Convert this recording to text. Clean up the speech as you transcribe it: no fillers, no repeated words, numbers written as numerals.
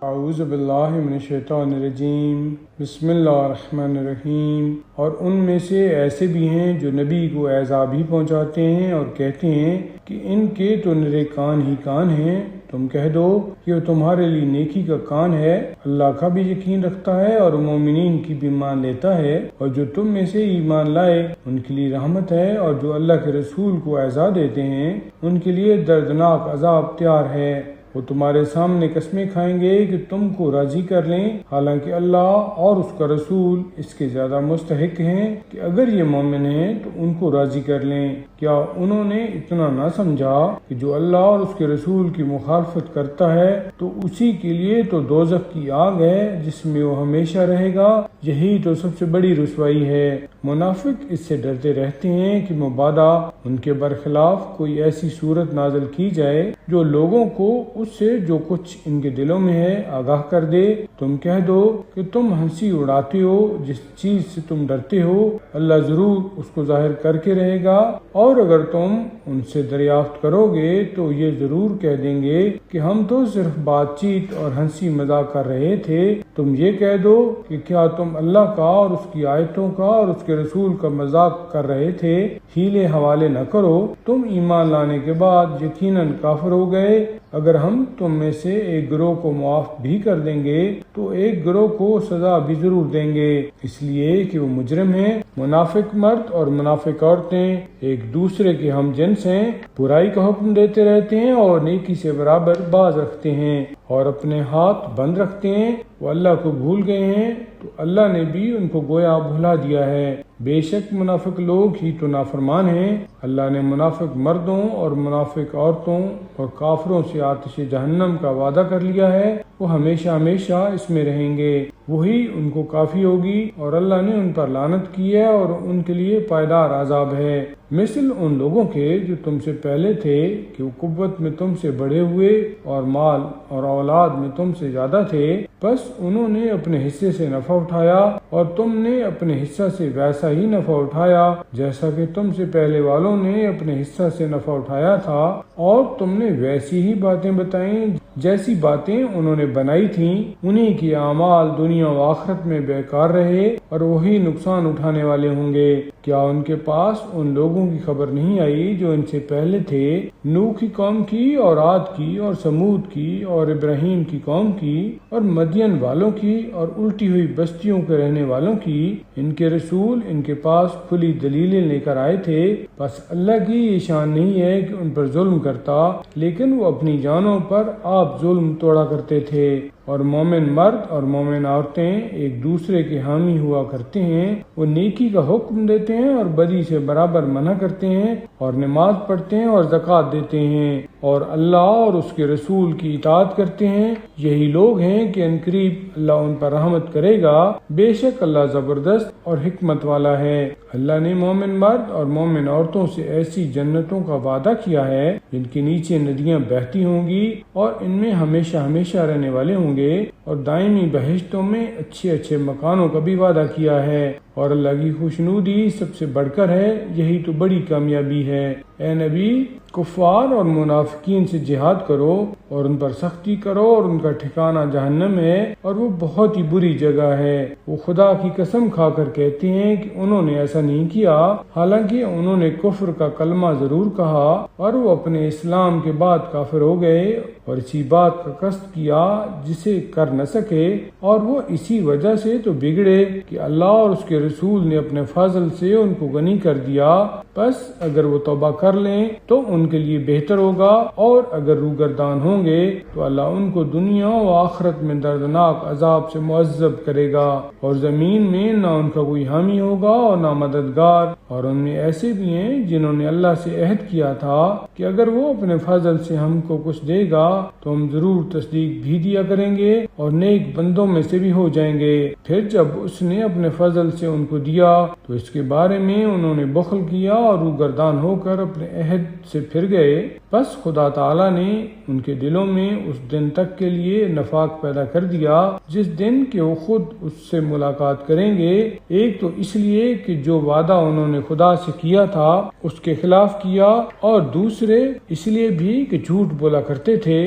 اعوذ باللہ من الشیطان الرجیم، بسم اللہ الرحمن الرحیم۔ اور ان میں سے ایسے بھی ہیں جو نبی کو ایذا بھی پہنچاتے ہیں اور کہتے ہیں کہ ان کے تو نرے کان ہی کان ہیں۔ تم کہہ دو کہ وہ تمہارے لیے نیکی کا کان ہے، اللہ کا بھی یقین رکھتا ہے اور مومنین کی بھی مان لیتا ہے، اور جو تم میں سے ایمان لائے ان کے لیے رحمت ہے، اور جو اللہ کے رسول کو ایذا دیتے ہیں ان کے لیے دردناک عذاب تیار ہے۔ وہ تمہارے سامنے قسمیں کھائیں گے کہ تم کو راضی کر لیں، حالانکہ اللہ اور اس کا رسول اس کے زیادہ مستحق ہیں کہ اگر یہ مومن ہیں تو ان کو راضی کر لیں۔ کیا انہوں نے اتنا نہ سمجھا کہ جو اللہ اور اس کے رسول کی مخالفت کرتا ہے تو اسی کے لیے تو دوزخ کی آگ ہے جس میں وہ ہمیشہ رہے گا، یہی تو سب سے بڑی رسوائی ہے۔ منافق اس سے ڈرتے رہتے ہیں کہ مبادا ان کے برخلاف کوئی ایسی صورت نازل کی جائے جو لوگوں کو اس سے جو کچھ ان کے دلوں میں ہے آگاہ کر دے۔ تم کہہ دو کہ تم ہنسی اڑاتے ہو، جس چیز سے تم ڈرتے ہو اللہ ضرور اس کو ظاہر کر کے رہے گا، اور اگر تم ان سے دریافت کرو گے تو یہ ضرور کہہ دیں گے کہ ہم تو صرف بات چیت اور ہنسی مذاق کر رہے تھے۔ تم یہ کہہ دو کہ کیا تم اللہ کا اور اس کی آیتوں کا اور اس کے رسول کا مذاق کر رہے تھے؟ ہیلے حوالے نہ کرو، تم ایمان لانے کے بعد یقیناً کافر ہو گئے۔ اگر ہم تم میں سے ایک گروہ کو معاف بھی کر دیں گے تو ایک گروہ کو سزا بھی ضرور دیں گے، اس لیے کہ وہ مجرم ہیں۔ منافق مرد اور منافق عورتیں ایک دوسرے کے ہم جنس ہیں، برائی کا حکم دیتے رہتے ہیں اور نیکی سے برابر باز رکھتے ہیں، اور اپنے ہاتھ بند رکھتے ہیں۔ وہ اللہ کو بھول گئے ہیں تو اللہ نے بھی ان کو گویا بھلا دیا ہے۔ بے شک منافق لوگ ہی تو نافرمان ہیں۔ اللہ نے منافق مردوں اور منافق عورتوں اور کافروں سے آتش جہنم کا وعدہ کر لیا ہے، وہ ہمیشہ ہمیشہ اس میں رہیں گے، وہی ان کو کافی ہوگی، اور اللہ نے ان پر لعنت کی ہے اور ان کے لیے پائیدار عذاب ہے۔ مثل ان لوگوں کے جو تم سے پہلے تھے کہ وہ قوت میں تم سے بڑے ہوئے اور مال اور اولاد میں تم سے زیادہ تھے، بس انہوں نے اپنے حصے سے نفع اٹھایا اور تم نے اپنے حصہ سے ویسا ہی نفع اٹھایا جیسا کہ تم سے پہلے والوں نے اپنے حصہ سے نفع اٹھایا تھا، اور تم نے ویسی ہی باتیں بتائیں جیسی باتیں انہوں نے بنائی تھیں۔ انہی کی اعمال دنیا و آخرت میں بیکار رہے اور وہی نقصان اٹھانے والے ہوں گے۔ کیا ان کے پاس ان لوگوں کی خبر نہیں آئی جو ان سے پہلے تھے، نوح کی قوم کی اور عاد کی اور سمود کی اور ابراہیم کی قوم کی اور مدین والوں کی اور الٹی ہوئی بستیوں کے رہنے والوں کی؟ ان کے رسول ان کے پاس کھلی دلیلیں لے کر آئے تھے، بس اللہ کی یہ شان نہیں ہے کہ ان پر ظلم کرتا، لیکن وہ اپنی جانوں پر آپ ظلم توڑا کرتے تھے۔ اور مومن مرد اور مومن عورتیں ایک دوسرے کے حامی ہوا کرتے ہیں، وہ نیکی کا حکم دیتے ہیں اور بدی سے برابر منع کرتے ہیں، اور نماز پڑھتے ہیں اور زکوٰۃ دیتے ہیں، اور اللہ اور اس کے رسول کی اطاعت کرتے ہیں۔ یہی لوگ ہیں کہ عنقریب اللہ ان پر رحمت کرے گا، بے شک اللہ زبردست اور حکمت والا ہے۔ اللہ نے مومن مرد اور مومن عورتوں سے ایسی جنتوں کا وعدہ کیا ہے جن کے نیچے ندیاں بہتی ہوں گی، اور ان میں ہمیشہ ہمیشہ رہنے والے ہوں گے، اور دائمی بہشتوں میں اچھے اچھے مکانوں کا بھی وعدہ کیا ہے، اور اللہ کی خوشنودی سب سے بڑھ کر ہے، یہی تو بڑی کامیابی ہے۔ اے نبی، کفار اور منافقین سے جہاد کرو اور ان پر سختی کرو، اور ان کا ٹھکانہ جہنم ہے اور وہ بہت ہی بری جگہ ہے۔ وہ خدا کی قسم کھا کر کہتے ہیں کہ انہوں نے ایسا نہیں کیا، حالانکہ انہوں نے کفر کا کلمہ ضرور کہا، اور وہ اپنے اسلام کے بعد کافر ہو گئے اور اسی بات کا قصد کیا جسے کر نہ سکے، اور وہ اسی وجہ سے تو بگڑے کہ اللہ اور اس کے رسول نے اپنے فضل سے ان کو غنی کر دیا۔ بس اگر وہ توبہ کر لیں تو ان کے لیے بہتر ہوگا، اور اگر روگردان ہوں گے تو اللہ ان کو دنیا و آخرت میں دردناک عذاب سے معذب کرے گا، اور زمین میں نہ ان کا کوئی حامی ہوگا اور نہ مددگار۔ اور ان میں ایسے بھی ہیں جنہوں نے اللہ سے عہد کیا تھا کہ اگر وہ اپنے فضل سے ہم کو کچھ دے گا تو ہم ضرور تصدیق بھی دیا کریں گے اور نیک بندوں میں سے بھی ہو جائیں گے۔ پھر جب اس نے اپنے فضل سے ان کو دیا تو اس کے بارے میں انہوں نے بخل کیا اور روگردان ہو کر اپنے عہد سے پھر گئے۔ بس خدا تعالیٰ نے ان کے دلوں میں اس دن تک کے لیے نفاق پیدا کر دیا جس دن کہ وہ خود اس سے ملاقات کریں گے، ایک تو اس لیے کہ جو وعدہ انہوں نے خدا سے کیا تھا اس کے خلاف کیا، اور دوسرے اس لیے بھی کہ جھوٹ بولا کرتے تھے۔